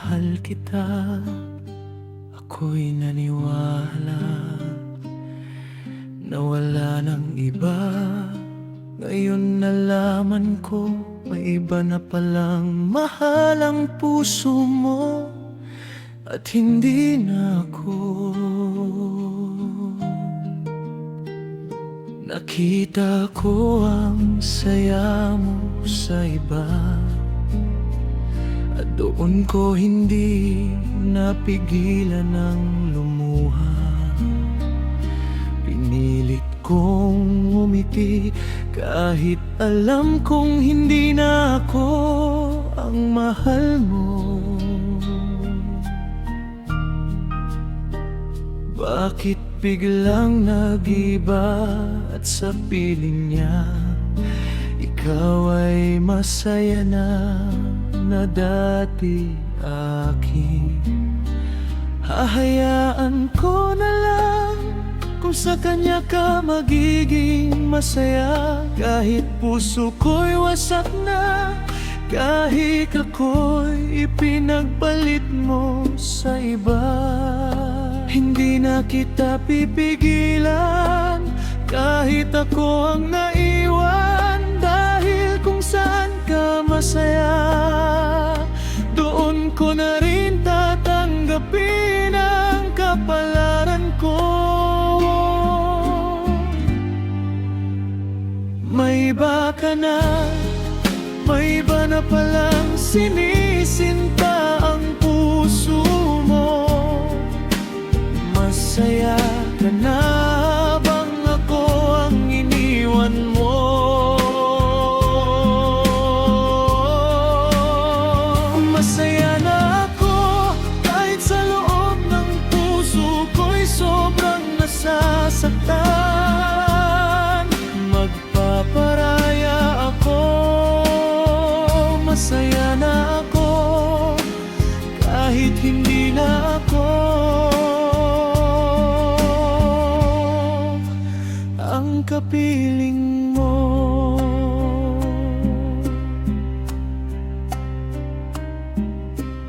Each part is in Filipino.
mahal kita. Ako'y naniwala na wala nang iba. Ngayon nalaman ko may iba na palang mahal ang puso mo at hindi na ako. Nakita ko ang saya mo sa iba at doon ko hindi napigilan ng lumuha. Pinilit kong umiti kahit alam kong hindi na ako ang mahal mo. Bakit biglang nag-iba at sa piling niya ikaw ay masaya na dati akin? Hahayaan ko na lang kung sa kanya ka magiging masaya. Kahit puso ko'y wasak na, kahit ako'y ipinagpalit mo sa iba. Hindi na kita pipigilan kahit ako ang naiwan, dahil kung saan ka masaya doon ko na rin tatanggapin ang kapalaran ko. May iba ka na, may iba na palang sinisinta ang puso mo. Masaya ka na bang ako ang iniwan mo? Masaya na ako kahit sa loob ng puso ko'y sobrang nasasaktan. Magpaparaya ako, masaya na ako kahit hindi na ako ang kapiling mo.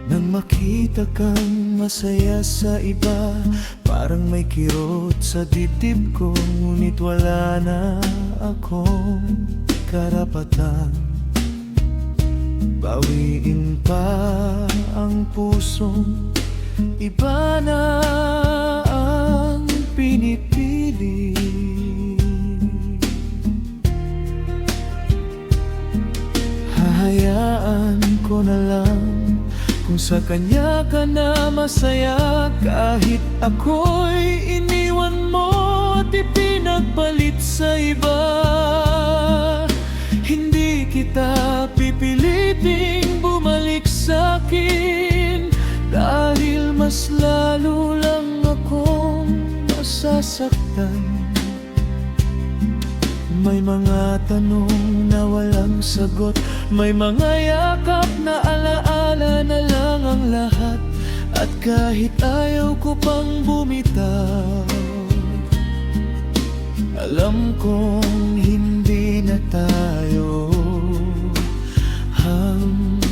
Nang makita kang masaya sa iba, parang may kirot sa dibdib ko. Ngunit wala na akong karapatan bawiin pa ang pusong iba na ang pinipili. Hahayaan ko na lang kung sa kanya ka na masaya, kahit ako'y iniwan mo at ipinagpalit sa iba. Hindi kita pipiliting bumalik sa'kin, dahil mas lalo lang akong masasaktan. May mga tanong na walang sagot, may mga yakap na alaala na lang ang lahat. At kahit ayaw ko pang bumitaw, alam kong hindi na tayo hantungan.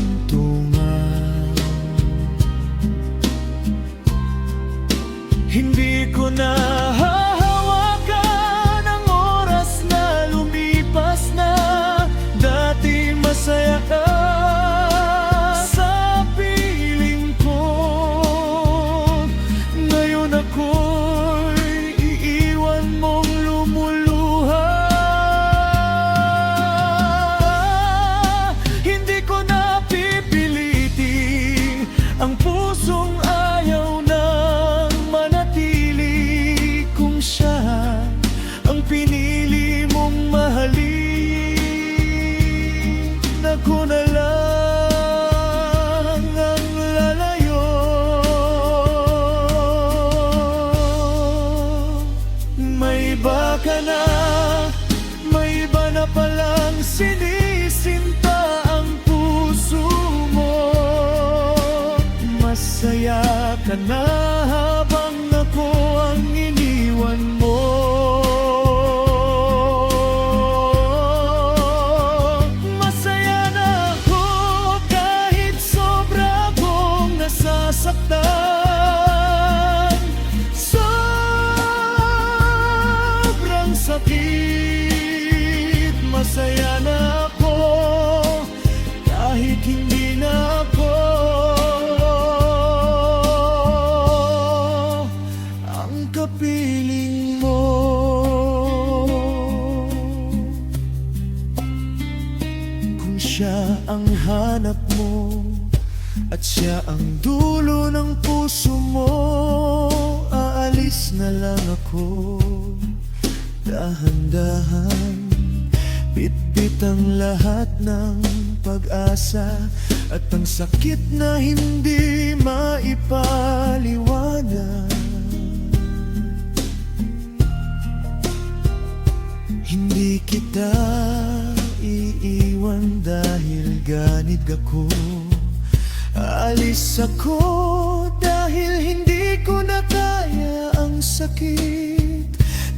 Hindi ko na hahawakan ang oras na lumipas na. Dati masaya ka sa piling ko, ngayon ako'y iiwan mong lumuluha. Hindi ko na pipilitin ang pusong ayaw nang manatili, kung siya ang pinili mong mahalin. Ako na lang ang lalayo. May iba ka na, may iba na palang sinisinta ang puso mo. Masaya ka na habang ako ang iniwan mo. Masaya na ako kahit sobra kong kaya ang dulo ng puso mo, aalis na lang ako. Dahan-dahan, bitbit ang lahat ng pag-asa, at ang sakit na hindi maipaliwanag. Hindi kita iiwan dahil ganid ako. Aalis ako dahil hindi ko na kaya ang sakit,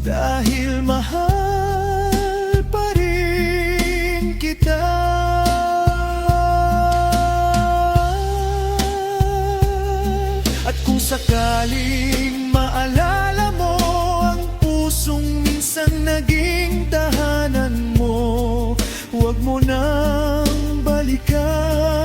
dahil mahal pa rin kita. At kung sakaling maalala mo ang pusong minsan naging tahanan mo, huwag mo nang balikan.